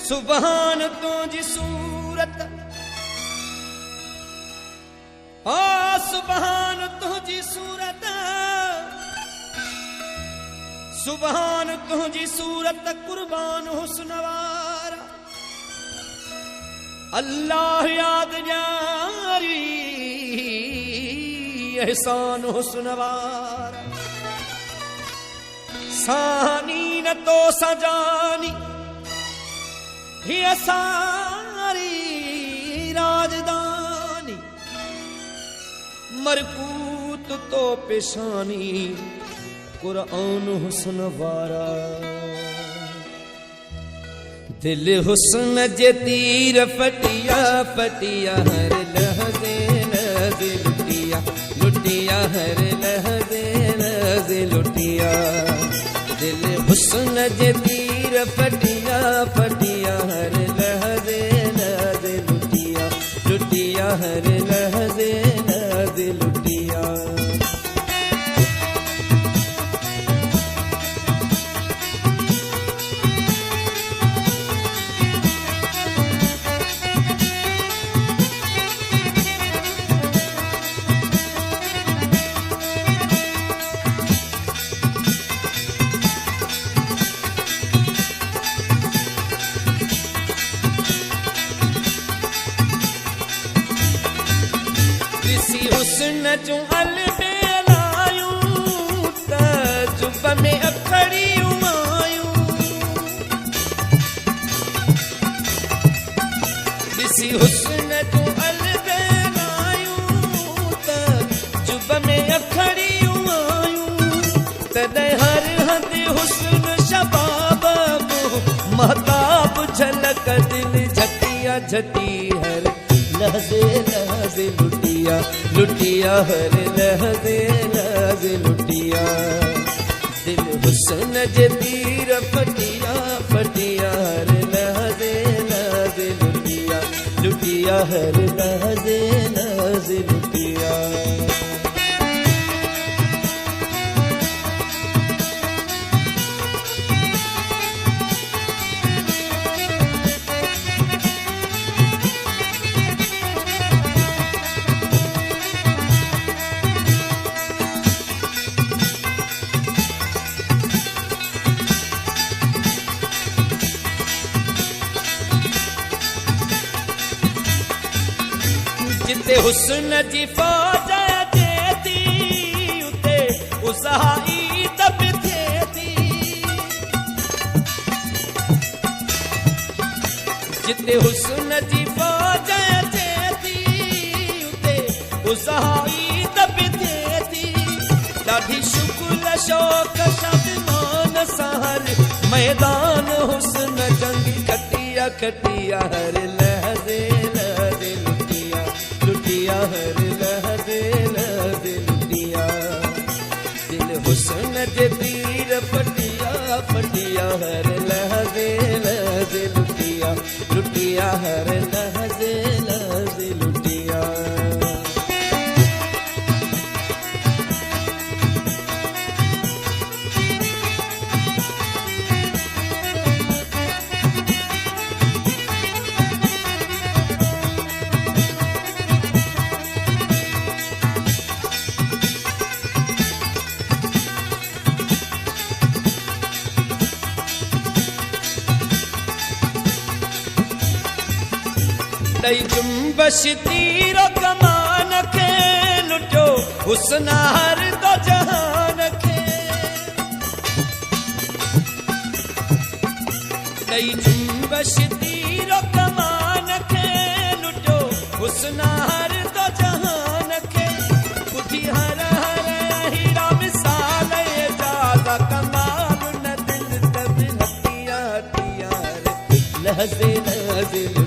सुभान तुझी सूरत ओ सुभान तुझी सूरत सुभान तुझी सूरत कुर्बान हुस्नवारा अल्लाह याद जारी एहसान हुस्नवारा सानी न तो सजानी ही सारी राजधानी मरकूत तो पेशानी कुरान हुस्न वारा दिल हुस्न जे तीर फटिया फटिया हर लहज़े लहज़े लुटिया लुटिया हर लहज़े लहज़े लुटिया दिल हुस्न जे तीर फटिया फटिया हर लहज़े लहज़े लुटिया लुटिया हर लहज़े लहज़े लुटिया हुस्न जो अलबेलायूं तजुब में अखड़ियूं आयूं दिसी हुस्न जो अलबेलायूं तजुब में अखड़ियूं आयूं तदे हर हद हुस्न शबाब महताब झलक दिल झटिया झटी हर लहज़े लहज़े लुटिया लुटिया हर लहज़े लहज़े लुटिया दिल हुस्न जे तीर फटिया फटिया हर लहज़े लहज़े लुटिया लुटिया हर लहज़े लहज़े लुटिया जिते हुस्न जी फौज जेती उते उसाई दब थेती जिते हुस्न जी फौज जेती उते उसाई दब थेती ॾाढी शुकुल शौक शबनान सहर मैदान हुस्न जंग खटिया खटिया हर लहज़े लहज़े लुटिया हर लहज़े लहज़े लुटिया दिल हुस्न जे तीर फटिया फटिया हर लहज़े लहज़े लुटिया लुटिया हर लहज़े लहज़े लुटिया दई जुम्बश तीरो कमान खे लुटियो हुस्न हर दो जहान खे दई जुम्बश तीरो कमान खे लुटियो हुस्न हर दो जहान खे ॿुधी हर हर हीरा मिसाल जादा कमाल न दिल तब हटिया हटिया लहज़े लहज़े